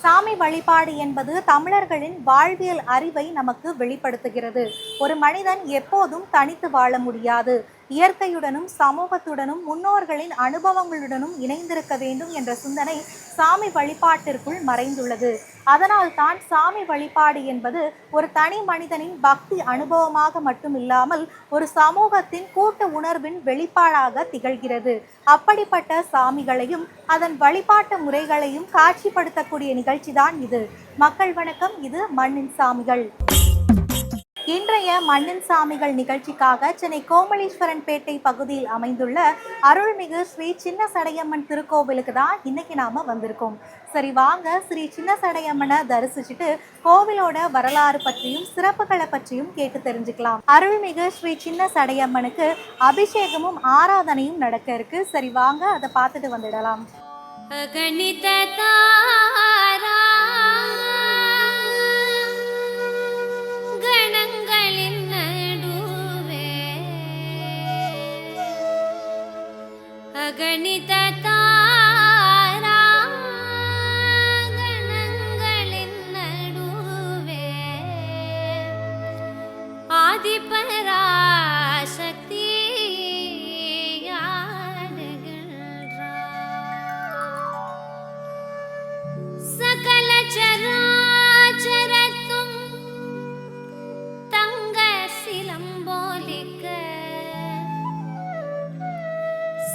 சாமி வழிபாடு என்பது தமிழர்களின் வாழ்வியல் அறிவை நமக்கு வெளிப்படுத்துகிறது. ஒரு மனிதன் எப்போதும் தனித்து வாழ முடியாது. இயற்கையுடனும் சமூகத்துடனும் முன்னோர்களின் அனுபவங்களுடனும் இணைந்திருக்க வேண்டும் என்ற சிந்தனை சாமி வழிபாட்டிற்குள் மறைந்துள்ளது. அதனால் தான் சாமி வழிபாடு என்பது ஒரு தனி மனிதனின் பக்தி அனுபவமாக மட்டுமில்லாமல் ஒரு சமூகத்தின் கூட்டு உணர்வின் வெளிப்பாடாக திகழ்கிறது. அப்படிப்பட்ட சாமிகளையும் அதன் வழிபாட்டு முறைகளையும் காட்சிப்படுத்தக்கூடிய நிகழ்ச்சிதான் இது. மக்கள் வணக்கம், இது மண்ணின் சாமிகள். இன்றைய மண்ணின் சாமிகள் நிகழ்ச்சிக்காக சென்னை கோமலீஸ்வரன்பேட்டை பகுதியில் அமைந்துள்ள அருள்மிகு ஸ்ரீ சின்ன சடையம்மன் திருக்கோவிலுக்கு தான் இன்னைக்கு நாம வந்திருக்கோம். சரி வாங்க, ஸ்ரீ சின்ன சடையம்மனை தரிசிச்சுட்டு கோவிலோட வரலாறு பற்றியும் சிறப்புகளை பற்றியும் கேட்டு தெரிஞ்சுக்கலாம். அருள்மிகு ஸ்ரீ சின்ன சடையம்மனுக்கு அபிஷேகமும் ஆராதனையும் நடக்க இருக்கு. சரி வாங்க, அதை பார்த்துட்டு வந்துடலாம். ಗಣಿತ ತಾರಾ ಗಣಗಳಿನ್ ನಡುವೆ ஆதிபராசக்தி சகல சராச்சரத்தும் தங்க சிலம்போலிக்க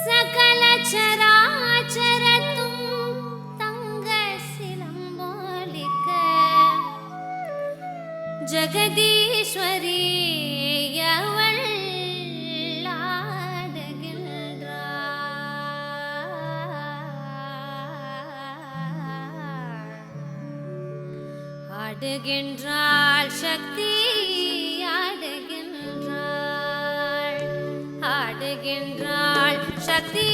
சகல சராச்சரத்தும் தங்க சிலம்போலிக்க ஜெகதீஸ்வரி அவள் ஆடுகின்றாள் சக்தி ஆடுகின்றாள் ஆடுகின்றாள் சக்தி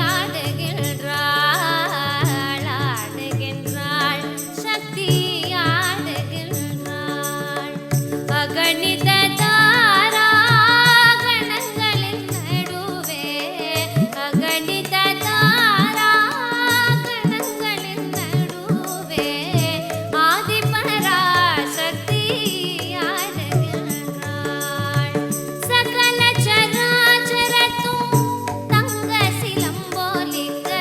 ஆடுகின்றாள் ஆடுகின்றாள் சக்தி ஆடுகின்றாள் அகணித தாரா கணங்களின் நடுவே அகணித தாரா கணங்களின் நடுவே ஆதிபராசக்தி ஆடுகின்றாள் சகல சராச்சரத்தும் தங்க சிலம்போலிக்க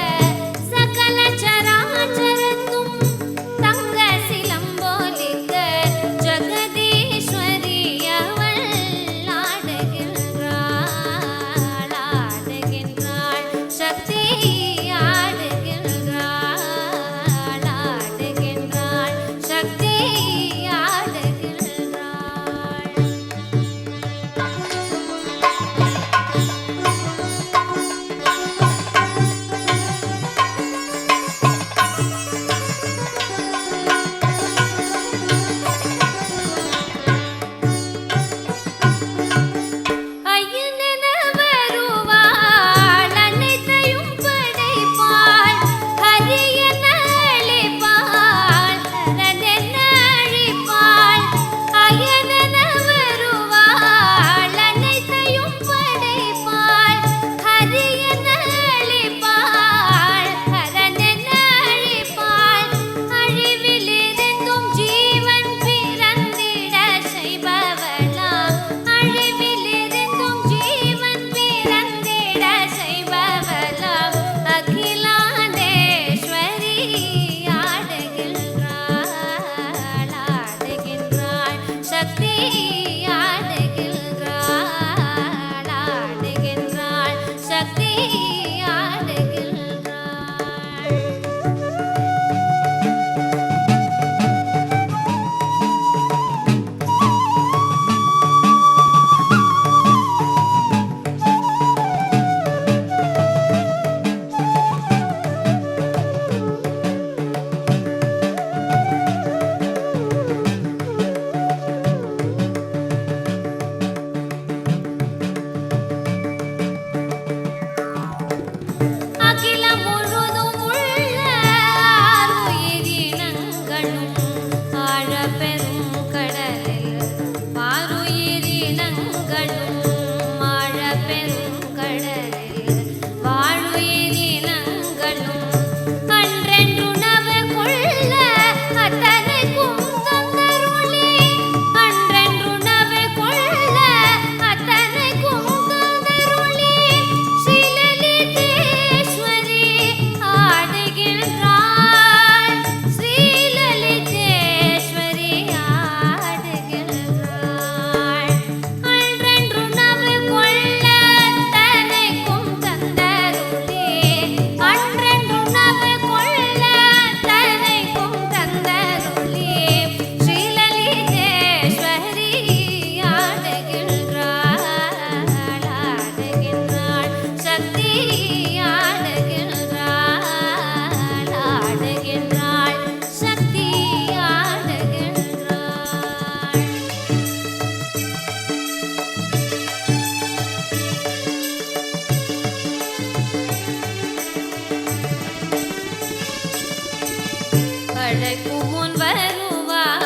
அழைக்கும் முன் வருவாள்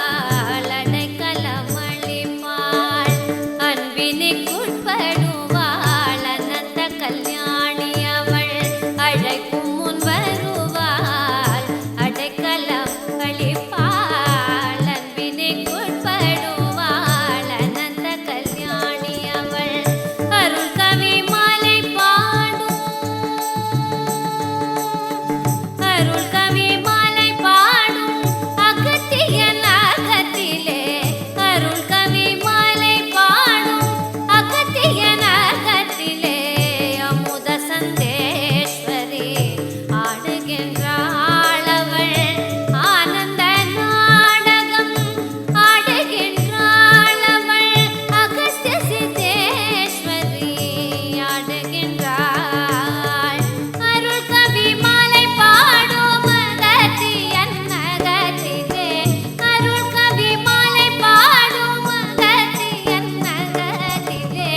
அடைக்கலமளிப்பாள் அன்பினுக்குட்படுவாள் அனந்த கல்யாணி அவள் அழைக்கும் முன் வருவாள் அடைக்கலம் அளிப்பாள் அன்பினுக்குட்படுவாள் அனந்த கல்யாணி அவள் அருள் கவி மாலை பாடும் அருள் கவி மாலை பாடும் அகத்தியன் அகத்திலே அருள் கவி மாலை பாடும் அகத்தியன் அகத்திலே அமுத சந்தேஸ்வரி ஆடுகின்றாள் அவள் ஆனந்த நாடகம் ஆடுகின்றாள் அவள் அகஸ்திய சித்தேஸ்வரி ஆடுகின்றாள் அருள் கவி மாலை பாடும் அகத்தியன் அகத்திலே அருள் கவி மாலை பாடும் அகத்தியன் அகத்திலே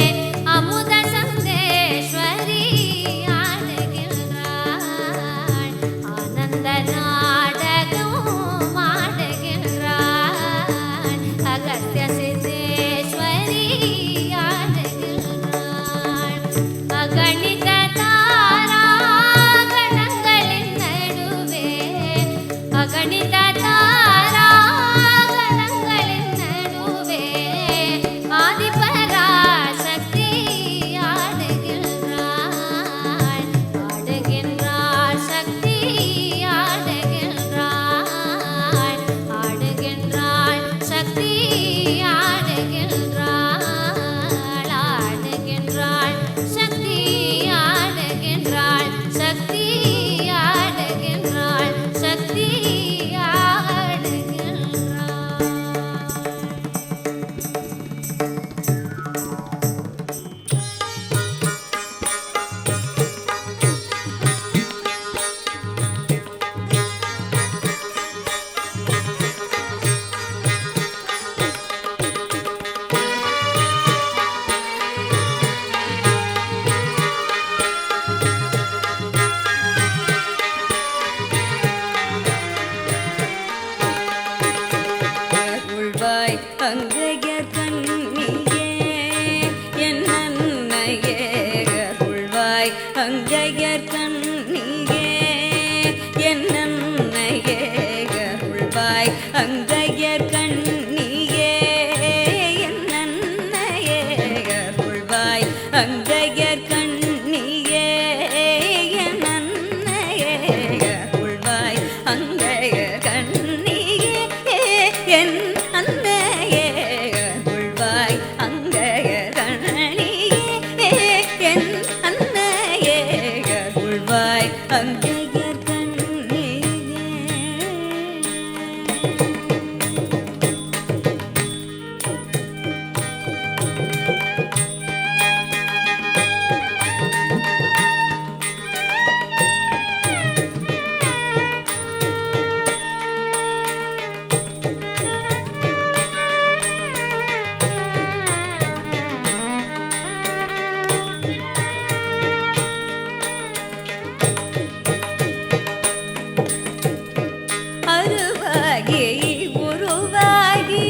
அமுத சந்தேஸ்வரி ஆடுகின்றாள் ஆனந்த நாடகம் ஆடுகின்றாள் அகஸ்திய சித்தேஸ்வரி ஆடுகின்றாள் அகணித தாராகணங்களின் நடுவே அகணித தாராகணங்களின் நடுவே ஆதிபராசக்தி ஆடுகின்றாள் ஆடுகின்றாள் சக்தி ஆடுகின்றாள் ஆடுகின்றாள் சக்தி ஆடுகின்றாள் ஆடுகின்றாள் சக்தி ஆடுகின்றாள் சக்தி ஆடுகின்றாள் சக்தி ஆடுகின்றாள் அருள்வாய் அங்கையர் கண்ணியே என் அன்னையே அருள்வாய் அங்கையர் கண்ணியே என் அன்னையே அருள்வாய் அங்கையர் கண்ணியே என் அன்னையே அருள்வாய் அங்கையர் கண்ணியே என் அன்னையே அருள்வாய் அங்கையர் கண்ணியே என் அன்னையே அருள்வாய் அங்கையர் கண்ணியே என் அன்னையே அருள்வாய் அங்கையர் கண்ணியே அருவாகி உருவாகி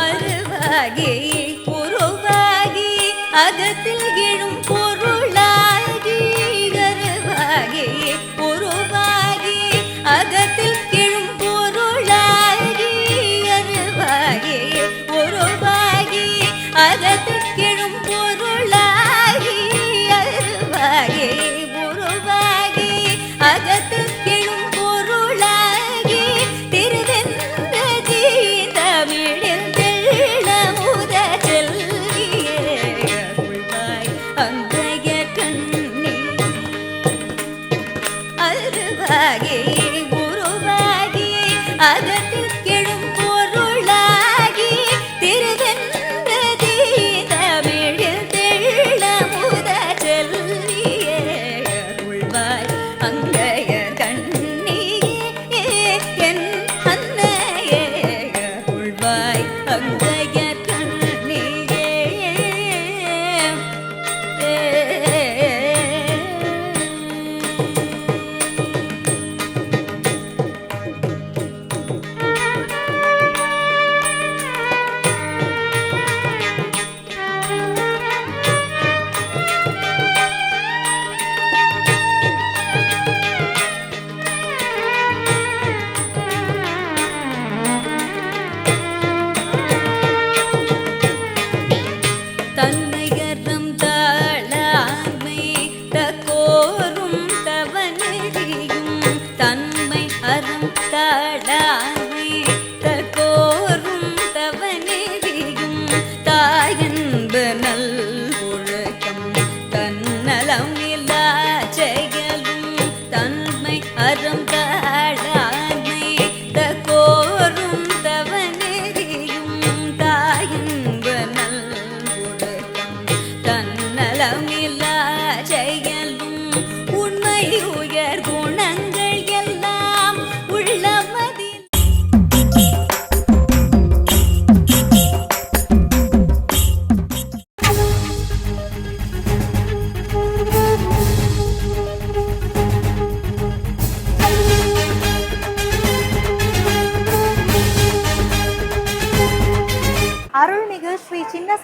அருவாகி உருவாகி அகத்தில் எழும் பொருளாகி அருவாகி உருவாகி அகத்தில் எழும் பொருளாகி அருவாகி உருவாகி அகத்தில் எழும் பொருளாகி அருவாகி உருவாகி அகத்தில் எழும் பொருளாகி திருவென்ற தமிழில் தெள்ளமுத செல்வியே அருள்வாய் அங்கையர் கண்ணி அருவாகி உருவாகி அகத்தில் எழும் பொருளாகி திருவென்ற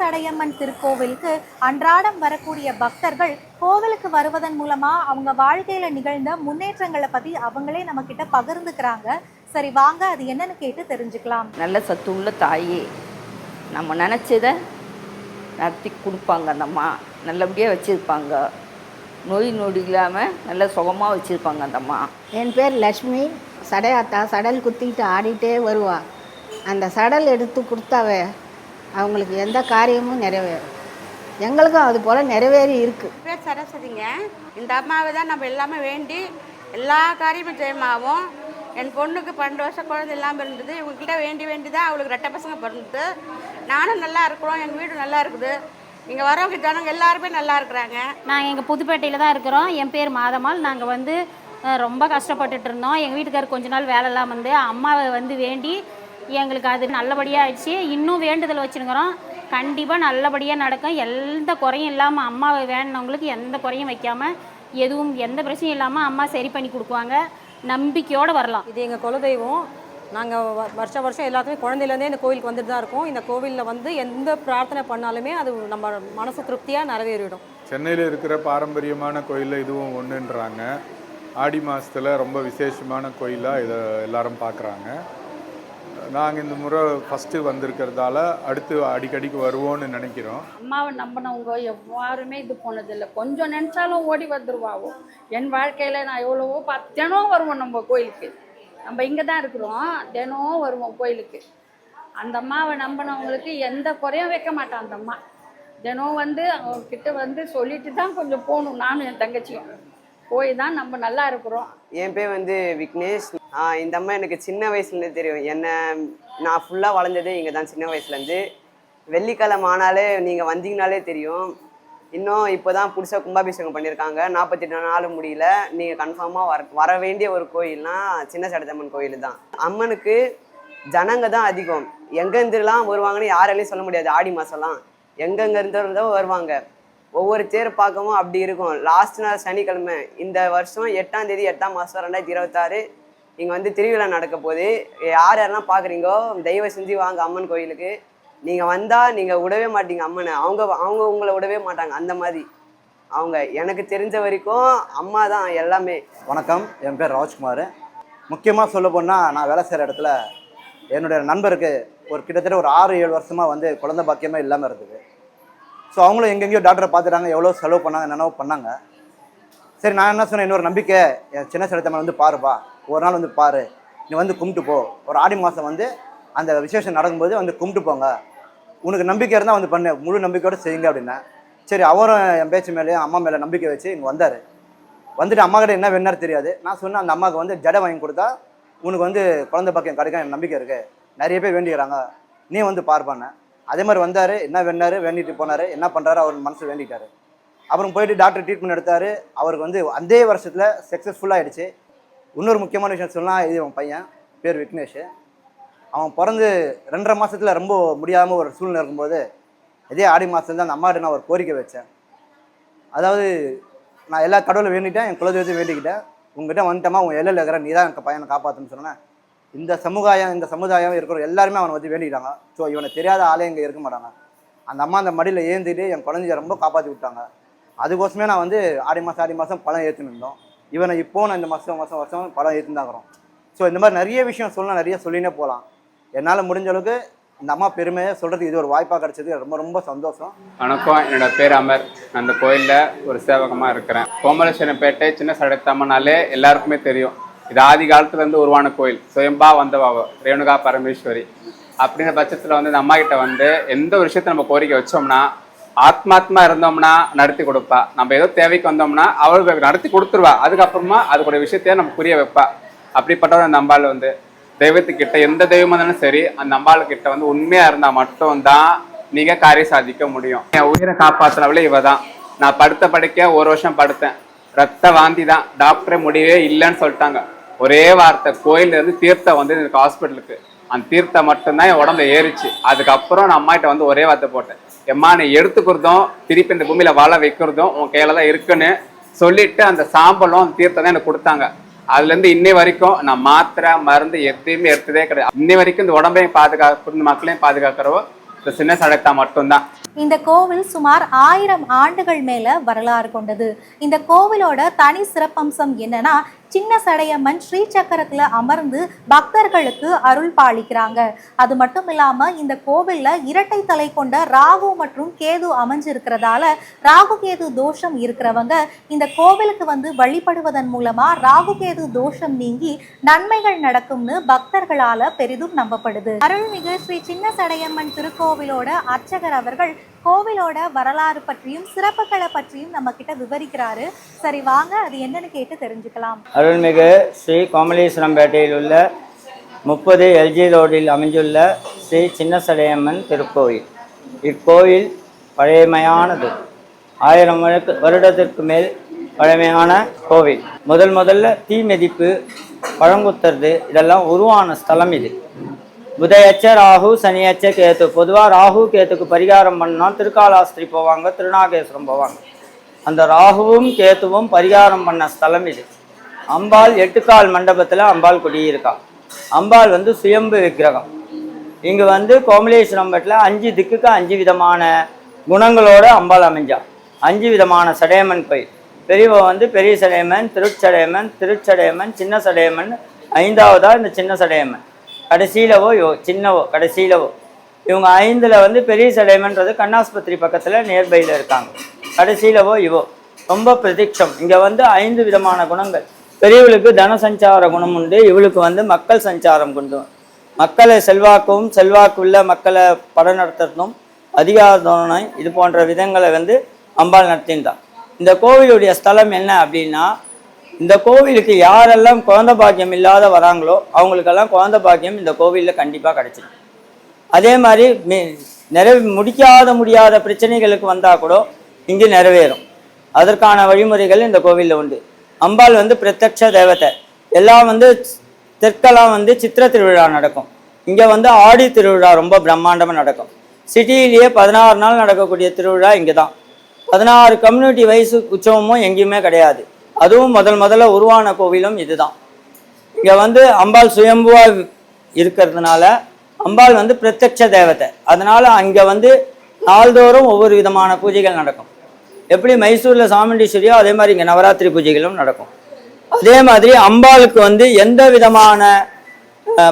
சடையம்மன் திருக்கோவிலுக்கு அன்றாடம் வரக்கூடிய பக்தர்கள் கோவிலுக்கு வருவதன் மூலமா அவங்க வாழ்க்கையில நிகழ்ந்த முன்னேற்றங்களை பத்தி அவங்களே நம்ம கிட்ட பகிர்ந்துக்கிறாங்க. சரி வாங்க அது என்னன்னு கேட்டு தெரிஞ்சுக்கலாம். நல்ல சத்து உள்ள தாயே, நம்ம நினச்சதை நடத்தி கொடுப்பாங்க. அந்த அம்மா நல்லபடியாக வச்சுருப்பாங்க, நோய் நொடி இல்லாமல் நல்ல சுகமாக வச்சுருப்பாங்க அந்த அம்மா. என் பேர் லக்ஷ்மி. சடையாத்தா சடல் குத்திக்கிட்டு ஆடிட்டே வருவா. அந்த சடல் எடுத்து கொடுத்தாவே அவங்களுக்கு எந்த காரியமும் நிறைவேறும். எங்களுக்கும் அது போல் நிறைவேறி இருக்குது. பேர் சரஸ்வதிங்க. இந்த அம்மாவை தான் நம்ம எல்லாமே வேண்டி எல்லா காரியமும் ஜெயமாகும். என் பொண்ணுக்கு 12 வருஷம் குழந்தை இல்லாமல் இருந்தது. இவங்ககிட்ட வேண்டி தான் அவளுக்கு 2 பசங்க பிறந்தது. நானும் நல்லா இருக்கிறோம், எங்கள் வீடு நல்லா இருக்குது, இங்கே வரவங்க ஜனங்க எல்லாருமே நல்லா இருக்கிறாங்க. நாங்கள் எங்கள் புதுப்பேட்டையில் தான் இருக்கிறோம். என் பேர் மாதம்மாள். நாங்கள் வந்து ரொம்ப கஷ்டப்பட்டுட்டு இருந்தோம். எங்கள் வீட்டுக்காரர் கொஞ்ச நாள் வேலைலாம் வந்து அம்மாவை வந்து வேண்டி எங்களுக்கு அது நல்லபடியாக ஆயிடுச்சு. இன்னும் வேண்டுதல் வச்சுருக்கிறோம். கண்டிப்பாக நல்லபடியாக நடக்கும். எந்த குறையும் இல்லாமல் அம்மாவை வேணுனவங்களுக்கு எந்த குறையும் வைக்காமல் எதுவும் எந்த பிரச்சனையும் இல்லாமல் அம்மா சரி பண்ணி கொடுக்குவாங்க. நம்பிக்கையோடு வரலாம். இது எங்கள் குலதெய்வம். நாங்கள் வருஷம் எல்லாத்துலேயும் குழந்தையிலேருந்தே இந்த கோவிலுக்கு வந்துட்டு தான் இருக்கோம். இந்த கோவிலில் வந்து எந்த பிரார்த்தனை பண்ணாலுமே அது நம்ம மனசு திருப்தியாக நிறைவேறிடும். சென்னையில் இருக்கிற பாரம்பரியமான கோயிலில் இதுவும் ஒன்றுன்றாங்க. ஆடி மாதத்தில் ரொம்ப விசேஷமான கோயிலாக இதை எல்லாரும் பார்க்குறாங்க. நாங்கள் இந்த முறை ஃபஸ்ட்டு வந்திருக்கிறதால அடுத்து அடிக்கடிக்கு வருவோன்னு நினைக்கிறோம். அம்மாவை நம்பினவங்க எவ்வாறுமே இது போனதில்லை. கொஞ்சம் நினச்சாலும் ஓடி வந்துடுவாவோ. என் வாழ்க்கையில் நான் எவ்வளவோ தினம் வருவோம் நம்ம கோயிலுக்கு. நம்ம இங்கே தான் இருக்கிறோம், தினம் வருவோம் கோயிலுக்கு. அந்த அம்மாவை நம்பினவங்களுக்கு எந்த குறையும் வைக்க மாட்டான் அந்த அம்மா. தினம் வந்து அவங்கக்கிட்ட வந்து சொல்லிட்டு தான் கொஞ்சம் போகணும். நானும் என் தங்கச்சியும் போய் தான் நம்ம நல்லா இருக்கிறோம். என் பேர் வந்து விக்னேஷ். இந்த அம்மா எனக்கு சின்ன வயசுலேருந்து தெரியும். நான் ஃபுல்லாக வளர்ந்ததே இங்கே தான் சின்ன வயசுலேருந்து. வெள்ளிக்கிழமை ஆனாலே நீங்கள் வந்தீங்கனாலே தெரியும். இன்னும் இப்போ தான் புதுசாக கும்பாபிஷேகம் பண்ணியிருக்காங்க. 48 நாள் முடியல. நீங்கள் கன்ஃபார்மாக வர வேண்டிய ஒரு கோயில்னா சின்ன சடையம்மன் கோயில் தான். அம்மனுக்கு ஜனங்க தான் அதிகம். எங்கேருந்துலாம் வருவாங்கன்னு யாராலையும் சொல்ல முடியாது. ஆடி மாதம்லாம் எங்கெங்கேருந்தோ வருவாங்க. ஒவ்வொரு தேர் பார்க்கவும் அப்படி இருக்கும். லாஸ்ட் நாள் சனிக்கிழமை இந்த வருஷம் 8ஆம் தேதி 8ஆம் மாதம் 2026 இங்கே வந்து திருவிழா நடக்க போகுது. யாரெல்லாம் பார்க்குறீங்கோ தயவு செஞ்சு வாங்க அம்மன் கோயிலுக்கு. நீங்கள் வந்தால் நீங்கள் விடவே மாட்டீங்க அம்மனை. அவங்க உங்களை விடவே மாட்டாங்க. அந்த மாதிரி அவங்க எனக்கு தெரிஞ்ச வரைக்கும் அம்மா தான் எல்லாமே. வணக்கம், என் பேர் ராஜ்குமார். முக்கியமாக சொல்ல போனால் நான் வேலை செய்கிற இடத்துல என்னுடைய நண்பருக்கு கிட்டத்தட்ட ஒரு 6-7 வருஷமாக வந்து குழந்தை பாக்கியமே இல்லாமல் இருந்தது. ஸோ அவங்களும் எங்கெங்கேயோ டாக்டரை பார்த்துட்டாங்க, எவ்வளோ செலவு பண்ணாங்க, என்னென்னவோ பண்ணாங்க. சரி நான் என்ன சொன்னேன், இன்னொரு நம்பிக்கை, என் சின்ன சடையம்மன் வந்து பாருப்பா, ஒரு நாள் வந்து பாரு, நீ வந்து கும்பிட்டு போ. ஒரு ஆடி மாதம் வந்து அந்த விசேஷம் நடக்கும்போது வந்து கும்பிட்டு போங்க, உனக்கு நம்பிக்கை இருந்தால் வந்து பண்ணு, முழு நம்பிக்கையோடு செய்யுங்க அப்படின்னா. சரி அவரும் என் பேச்சு மேலேயும் அம்மா மேலே நம்பிக்கை வச்சு இங்கே வந்தார். வந்துட்டு அம்மா கிட்ட என்ன வேணாரு தெரியாது. நான் சொன்னேன் அந்த அம்மாவுக்கு வந்து ஜடை வாங்கி கொடுத்தா உனக்கு வந்து குழந்தை பாக்கியம் கிடைக்கும், எனக்கு நம்பிக்கை இருக்குது, நிறைய பேர் வேண்டிக்கிறாங்க, நீ வந்து பார்ப்பானேன். அதே மாதிரி வந்தார், என்ன வேணாரு, வேண்டிட்டு போனார். என்ன பண்ணுறாரு, அவர் மனசு வேண்டிட்டார். அப்புறம் போயிட்டு டாக்டர் ட்ரீட்மெண்ட் எடுத்தார். அவருக்கு வந்து அதே வருஷத்தில் சக்ஸஸ்ஃபுல்லாகிடுச்சு. இன்னொரு முக்கியமான விஷயம் சொல்லலாம், இது அவன் பையன் பேர் விக்னேஷ். அவன் பிறந்து 2.5 மாதத்தில் ரொம்ப முடியாமல் ஒரு சூழ்நிலை இருக்கும்போது இதே ஆடி மாதத்துல தான் அந்த அம்மாட்ட நான் ஒரு கோரிக்கை வச்சேன். அதாவது நான் எல்லா கடவுளை வேண்டிட்டேன், என் குலதெய்வத்தையும் வேண்டிக்கிட்டேன், உங்ககிட்ட வந்துட்டமா உங்கள் எல்லையில் இருக்கிற நீ தான் என் பையனை காப்பாற்றுன்னு சொன்னேன். இந்த சமுதாயம் இருக்கிற எல்லாருமே அவனை வந்து வேண்டிக்கிட்டாங்க. ஸோ இவனை தெரியாத ஆளே இங்கே இருக்க மாட்டாங்க. அந்த அம்மா அந்த மடியில் ஏந்திட்டு என் குழந்தைய ரொம்ப காப்பாற்றி விட்டாங்க. அதுக்கோசமே நான் வந்து ஆடி மாதம் பழம் ஏற்றுன்னு இருந்தோம். இவனை இப்போ நான் இந்த வருஷம் பழம் ஏற்றுன்னு தாங்கிறோம். ஸோ இந்த மாதிரி நிறைய விஷயம் சொல்லலாம், நிறைய சொல்லினே போகலாம். என்னால் முடிஞ்ச அளவுக்கு இந்த அம்மா பெருமையை சொல்கிறதுக்கு இது ஒரு வாய்ப்பாக கிடச்சது, ரொம்ப ரொம்ப சந்தோஷம். வணக்கம், என்னோட பேர் அமர். அந்த கோயிலில் ஒரு சேவகமாக இருக்கிறேன். கோமலேஸ்வரன்பேட்டை சின்ன சடையம்மனாலே எல்லாருக்குமே தெரியும். இது ஆதி காலத்துலேருந்து உருவான கோயில். சுயம்பா வந்தவாவோ ரேணுகா பரமேஸ்வரி. அப்படின்ற பட்சத்தில் வந்து இந்த அம்மா கிட்ட வந்து எந்த ஒரு விஷயத்தை நம்ம கோரிக்கை வச்சோம்னா ஆத்மாத்மா இருந்தோம்னா நடத்தி கொடுப்பா. நம்ம ஏதோ தேவைக்கு வந்தோம்னா அவளுக்கு நடத்தி கொடுத்துருவா. அதுக்கப்புறமா அதுக்குடைய விஷயத்தையே நம்ம புரிய வைப்பா. அப்படிப்பட்டவர் அந்த அம்பாள் வந்து தெய்வத்துக்கிட்ட எந்த தெய்வம் இருந்தாலும் சரி அந்த அம்பாளுக்கிட்ட வந்து உண்மையாக இருந்தால் மட்டும்தான் நீங்கள் காரியம் சாதிக்க முடியும். என் உயிரை காப்பாற்றுறவளே இவ தான். நான் படுக்க 1 வருஷம் படுத்தேன். ரத்த வாந்தி தான், டாக்டரே முடியவே இல்லைன்னு சொல்லிட்டாங்க. ஒரே வார்த்தை, கோயிலேருந்து தீர்த்தம் வந்து எனக்கு ஹாஸ்பிட்டலுக்கு, அந்த தீர்த்தம் மட்டும்தான் என் உடம்புல ஏறிச்சு. அதுக்கப்புறம் நான் அம்மாகிட்ட வந்து ஒரே வார்த்தை போட்டேன், எம்மா நீ எடுத்துக்கிறதும் திருப்பி இந்த பூமியில் வாழ வைக்கிறதும் உன் கையில் தான் இருக்குன்னு சொல்லிட்டு அந்த சாம்பலும் அந்த தீர்த்தம் தான் எனக்கு கொடுத்தாங்க. அதுலேருந்து இன்னை வரைக்கும் நான் மாத்திரை மருந்து எதையுமே எடுத்ததே கிடையாது. இன்னை வரைக்கும் இந்த உடம்பையும் பாதுகாப்பு, இந்த மக்களையும் பாதுகாக்கிறவோ இந்த சின்ன சடையத்தா மட்டும்தான். இந்த கோவில் சுமார் 1000 ஆண்டுகள் மேல வரலாறு கொண்டது. இந்த கோவிலோட தனி சிறப்பம்சம் என்னன்னா, சின்ன சடையம்மன் ஸ்ரீ சக்கரத்துல அமர்ந்து பக்தர்களுக்கு அருள் பாலிக்கிறாங்க. அது மட்டும் இல்லாம இந்த கோவில்ல இரட்டை தலை கொண்ட ராகு மற்றும் கேது அமைஞ்சிருக்கிறதால ராகு கேது தோஷம் இருக்கிறவங்க இந்த கோவிலுக்கு வந்து வழிபடுவதன் மூலமா ராகு கேது தோஷம் நீங்கி நன்மைகள் நடக்கும்னு பக்தர்களால பெரிதும் நம்பப்படுது. அருள்மிகு ஸ்ரீ சின்ன சடையம்மன் திருக்கோவிலோட அர்ச்சகர் அவர்கள் கோவிலோட வரலாறு பற்றியும் சிறப்புகளை பற்றியும் நம்ம கிட்ட விவரிக்கிறாரு. சரி வாங்க அது என்னன்னு கேட்டு தெரிஞ்சுக்கலாம். அருள்மிகு ஸ்ரீ கோமலீஸ்வரம்பேட்டையில் உள்ள 30 LG ரோடில் அமைந்துள்ள ஸ்ரீ சின்ன சடையம்மன் திருக்கோயில். இக்கோயில் பழமையானது. 1000 வருடத்திற்கு மேல் பழமையான கோவில். முதல்ல தீ மிதிப்பு, பழங்குத்துறது இதெல்லாம் உருவான ஸ்தலம் இது. புதையச்ச ராகு, சனியச்ச கேத்து. பொதுவாக ராகு கேத்துக்கு பரிகாரம் பண்ணால் திருக்காலாஸ்திரி போவாங்க, திருநாகேஸ்வரம் போவாங்க. அந்த ராகுவும் கேத்துவும் பரிகாரம் பண்ண ஸ்தலம் இது. அம்பாள் 8 கால் மண்டபத்தில் அம்பாள் குடியிருக்கா. அம்பாள் வந்து சுயம்பு விக்கிரகம். இங்கே வந்து கோமலேஸ்வரம்பேட்டில் 5 திக்குக்கு 5 விதமான குணங்களோடு அம்பாள் அமைஞ்சா. 5 விதமான சடையம்மன் கோயில். பெரியவ வந்து பெரிய சடையம்மன், திருச்சடையம்மன், சின்ன சடையம்மன், 5வதா இந்த சின்ன சடையம்மன், கடைசியிலவோ சின்னவோ கடைசியிலவோ. இவங்க 5ல் வந்து பெரிய சடையம்மன்றது கண்ணாஸ்பத்திரி பக்கத்தில் நியர்பையில் இருக்காங்க. கடைசியிலவோ இவோ ரொம்ப பிரதீட்சம். இங்கே வந்து 5 விதமான குணங்கள். பெரியவளுக்கு தன சஞ்சார குணம் உண்டு. இவளுக்கு வந்து மக்கள் சஞ்சாரம் கொண்டு மக்களை செல்வாக்கு உள்ள மக்களை படம் நடத்துறதும் அதிகார இது போன்ற விதங்களை வந்து அம்பாள் நடத்தின்றான். இந்த கோவிலுடைய ஸ்தலம் என்ன அப்படின்னா, இந்த கோவிலுக்கு யாரெல்லாம் குழந்தை பாக்கியம் இல்லாத வராங்களோ அவங்களுக்கெல்லாம் குழந்தை பாக்கியம் இந்த கோவிலில் கண்டிப்பாக கிடைச்சிடும். அதே மாதிரி முடியாத பிரச்சனைகளுக்கு வந்தால் கூட இங்கு நிறைவேறும். அதற்கான வழிமுறைகள் இந்த கோவிலில் உண்டு. அம்பாள் வந்து பிரத்யக்ஷ தேவதை. எல்லாம் வந்து தெற்கெல்லாம் வந்து சித்திர திருவிழா நடக்கும். இங்கே வந்து ஆடி திருவிழா ரொம்ப பிரம்மாண்டமாக நடக்கும். சிட்டியிலேயே 16 நாள் நடக்கக்கூடிய திருவிழா இங்கே தான். 16 கம்யூனிட்டி வைஸ் உற்சவமும் எங்கேயுமே கிடையாது. அதுவும் முதல்ல உருவான கோவிலும் இதுதான். இங்கே வந்து அம்பாள் சுயம்புவாக இருக்கிறதுனால அம்பாள் வந்து பிரத்யக்ஷ தேவதை. அதனால் அங்கே வந்து நாள்தோறும் ஒவ்வொரு விதமான பூஜைகள் நடக்கும். எப்படி மைசூரில் சாமுண்டீஸ்வரியோ அதே மாதிரி இங்கே நவராத்திரி பூஜைகளும் நடக்கும். அதே மாதிரி அம்பாளுக்கு வந்து எந்த விதமான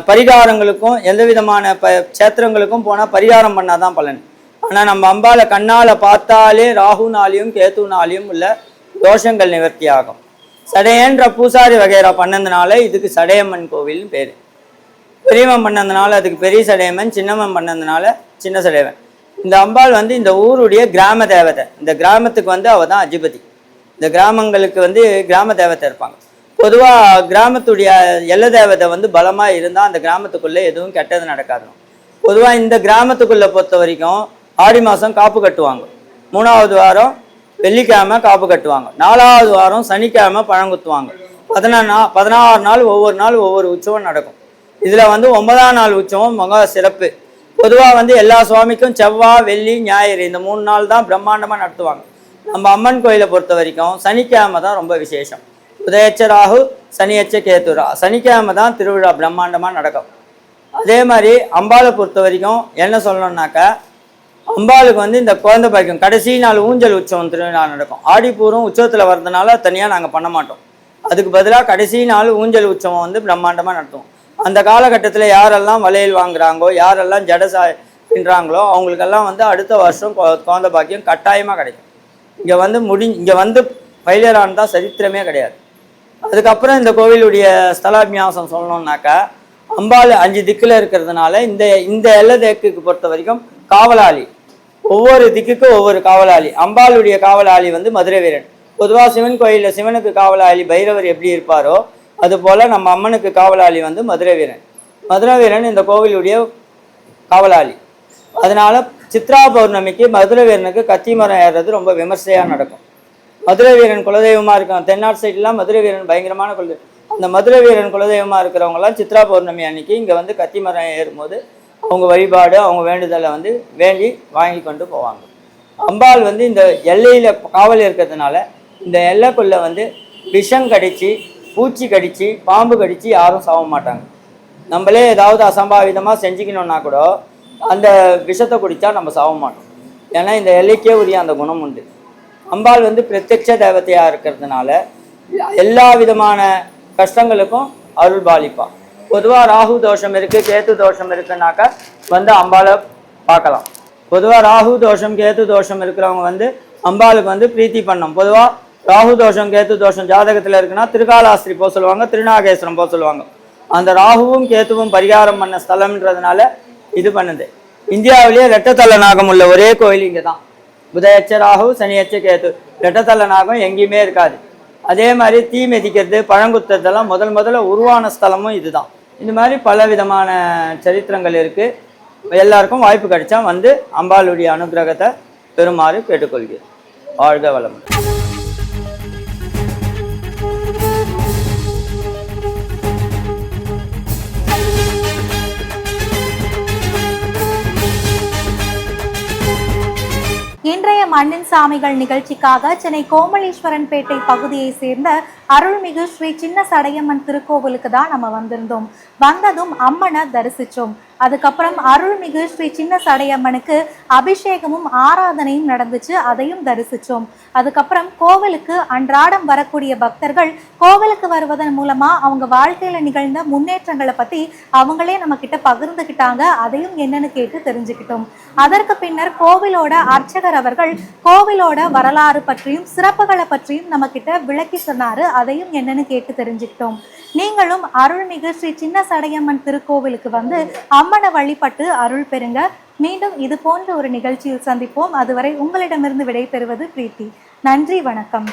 பரிகாரங்களுக்கும் எந்த விதமான சேத்திரங்களுக்கும் போனால் பரிகாரம் பண்ணால் தான் பலன். ஆனால் நம்ம அம்பாளை கண்ணால் பார்த்தாலே ராகுனாலையும் கேத்துனாலையும் உள்ள தோஷங்கள் நிவர்த்தி ஆகும். சடையன்ற பூசாரி வகைரா பண்ணதுனால இதுக்கு சடையம்மன் கோவில்னு பேர். பெரியவன் பண்ணதுனால அதுக்கு பெரிய சடையம்மன், சின்னம்மன் பண்ணதுனால சின்ன சடையம்மன். இந்த அம்பாள் வந்து இந்த ஊருடைய கிராம தேவதை. இந்த கிராமத்துக்கு வந்து அவள் தான் அதிபதி. இந்த கிராமங்களுக்கு வந்து கிராம தேவதை இருப்பாங்க. பொதுவாக கிராமத்துடைய எல்லை தேவதை வந்து பலமாக இருந்தால் அந்த கிராமத்துக்குள்ளே எதுவும் கெட்டது நடக்காது. பொதுவாக இந்த கிராமத்துக்குள்ளே பொறுத்த வரைக்கும் ஆடி மாதம் காப்பு கட்டுவாங்க. 3வது வாரம் வெள்ளிக்கிழமை காப்பு கட்டுவாங்க. 4வது வாரம் சனிக்கிழமை பழங்குத்துவாங்க. 16 நாள் ஒவ்வொரு உற்சவம் நடக்கும். இதில் வந்து 9ஆம் நாள் உற்சவம் மிக சிறப்பு. பொதுவாக வந்து எல்லா சுவாமிக்கும் செவ்வாய், வெள்ளி, ஞாயிறு இந்த 3 நாள் தான் பிரம்மாண்டமாக நடத்துவாங்க. நம்ம அம்மன் கோயிலை பொறுத்த வரைக்கும் சனிக்கிழமை தான் ரொம்ப விசேஷம். உதயச்ச ராகு, சனியச்ச கேத்துரா. சனிக்கிழமை தான் திருவிழா பிரம்மாண்டமாக நடக்கும். அதே மாதிரி அம்பாளை பொறுத்த வரைக்கும் என்ன சொல்லணும்னாக்கா, அம்பாளுக்கு வந்து இந்த குழந்தை பாக்கியம் கடைசி நாள் ஊஞ்சல் உற்சவம் திருவிழா நடக்கும். ஆடிப்பூரம் உற்சவத்தில் வர்றதுனால தனியாக நாங்கள் பண்ண மாட்டோம். அதுக்கு பதிலாக கடைசி நாள் ஊஞ்சல் உற்சவம் வந்து பிரம்மாண்டமாக நடத்துவோம். அந்த காலகட்டத்தில் யாரெல்லாம் வளையல் வாங்குறாங்களோ, யாரெல்லாம் ஜடசாயின்றாங்களோ அவங்களுக்கெல்லாம் வந்து அடுத்த வருஷம் குழந்தை பாக்கியம் கட்டாயமாக கிடைக்கும். இங்கே வந்து ஃபெயிலியர் ஆனதா சரித்திரமே கிடையாது. அதுக்கப்புறம் இந்த கோவிலுடைய ஸ்தலாபியாசம் சொல்லணும்னாக்கா, அம்பாள் 5 திக்கில் இருக்கிறதுனால இந்த எல்லை தேக்குக்கு பொறுத்த வரைக்கும் காவலாளி, ஒவ்வொரு திக்குக்கும் ஒவ்வொரு காவலாளி. அம்பாளுடைய காவலாளி வந்து மதுரை வீரன். பொதுவாக சிவன் கோயிலில் சிவனுக்கு காவலாளி பைரவர் எப்படி இருப்பாரோ அதுபோல் நம்ம அம்மனுக்கு காவலாளி வந்து மதுரை வீரன். மதுரை வீரன் இந்த கோவிலுடைய காவலாளி. அதனால் சித்ரா பௌர்ணமிக்கு மதுரை வீரனுக்கு கத்தி மரம் ஏறுறது ரொம்ப விமர்சையாக நடக்கும். மதுரை வீரன் குலதெய்வமாக இருக்கும். தென்னாட்டு சைட்லாம் மதுரை வீரன் பயங்கரமான குலதெய்வம். அந்த மதுரை வீரன் குலதெய்வமாக இருக்கிறவங்களாம் சித்ரா பௌர்ணமி அன்னைக்கு இங்கே வந்து கத்தி மரம் ஏறும்போது அவங்க வழிபாடு, அவங்க வேண்டுதலை வந்து வேண்டி வாங்கி கொண்டு போவாங்க. அம்பாள் வந்து இந்த எல்லையில் காவல் இருக்கிறதுனால இந்த எல்லைக்குள்ளே வந்து விஷம் கடிச்சு, பூச்சி கடிச்சு, பாம்பு கடிச்சு யாரும் சாக மாட்டாங்க. நம்மளே ஏதாவது அசம்பாவிதமாக செஞ்சுக்கணுன்னா கூட அந்த விஷத்தை குடித்தா நம்ம சாக மாட்டோம். ஏன்னா இந்த எல்லைக்கே உரிய அந்த குணம் உண்டு. அம்பாள் வந்து பிரத்யட்ச தேவதையாக இருக்கிறதுனால எல்லா விதமான கஷ்டங்களுக்கும் அருள் பாலிப்பா. பொதுவாக ராகு தோஷம் இருக்குது, கேத்து தோஷம் இருக்குன்னாக்கா வந்து அம்பாளை பார்க்கலாம். பொதுவாக ராகு தோஷம் கேத்து தோஷம் இருக்கிறவங்க வந்து அம்பாளுக்கு வந்து பிரீத்தி பண்ணணும். பொதுவாக ராகு தோஷம் கேத்து தோஷம் ஜாதகத்தில் இருக்குன்னா திருகாலாஸ்திரி போக சொல்லுவாங்க, திருநாகேஸ்வரம் போக சொல்லுவாங்க. அந்த ராகுவும் கேத்துவும் பரிகாரம் பண்ண ஸ்தலம்ன்றதுனால இது பண்ணுது. இந்தியாவிலேயே ரெட்டத்தலை நாகம் உள்ள ஒரே கோயில் இங்கே தான். புதயச்ச ராகு சனியச்ச கேத்து, ரெட்டத்தலை நாகம் எங்கேயுமே இருக்காது. அதே மாதிரி தீ மிதிக்கிறது பழங்குத்துறதெல்லாம் முதல்ல உருவான ஸ்தலமும் இதுதான். இந்த மாதிரி பல விதமான சரித்திரங்கள் இருக்குது. எல்லாருக்கும் வாய்ப்பு கிடைச்சா வந்து அம்பாளுடைய அனுகிரகத்தை பெறுமாறு கேட்டுக்கொள்கிறேன். வாழ்க வளமுடன். இன்றைய மண்ணின் சாமிகள் நிகழ்ச்சிக்காக சென்னை கோமலேஸ்வரன்பேட்டை பகுதியை சேர்ந்த அருள்மிகு ஸ்ரீ சின்ன சடையம்மன் திருக்கோவிலுக்கு தான் நம்ம வந்திருந்தோம். வந்ததும் அம்மனை தரிசிச்சோம். அதுக்கப்புறம் அருள்மிகு ஸ்ரீ சின்ன சடையம்மனுக்கு அபிஷேகமும் ஆராதனையும் நடந்துச்சு, அதையும் தரிசிச்சோம். அதுக்கப்புறம் கோவிலுக்கு அன்றாடம் வரக்கூடிய பக்தர்கள் கோவிலுக்கு வருவதன் மூலமா அவங்க வாழ்க்கையில நிகழ்ந்த முன்னேற்றங்களை பத்தி அவங்களே நம்ம கிட்ட பகிர்ந்துக்கிட்டாங்க. அதையும் என்னன்னு கேட்டு தெரிஞ்சுக்கிட்டோம். அதற்கு பின்னர் கோவிலோட அர்ச்சகர் அவர்கள் கோவிலோட வரலாறு பற்றியும் சிறப்புகளை பற்றியும் நம்ம கிட்ட விளக்கி சொன்னாரு. அதையும் என்னன்னு கேட்டு தெரிஞ்சுக்கிட்டோம். நீங்களும் அருள்மிகு ஸ்ரீ சின்ன சடையம்மன் திருக்கோவிலுக்கு வந்து அம்மனை வழிபட்டு அருள் பெறுங்க. மீண்டும் இது போன்ற ஒரு நிகழ்ச்சியில் சந்திப்போம். அதுவரை உங்களிடமிருந்து விடை பெறுவது பிரீத்தி. நன்றி, வணக்கம்.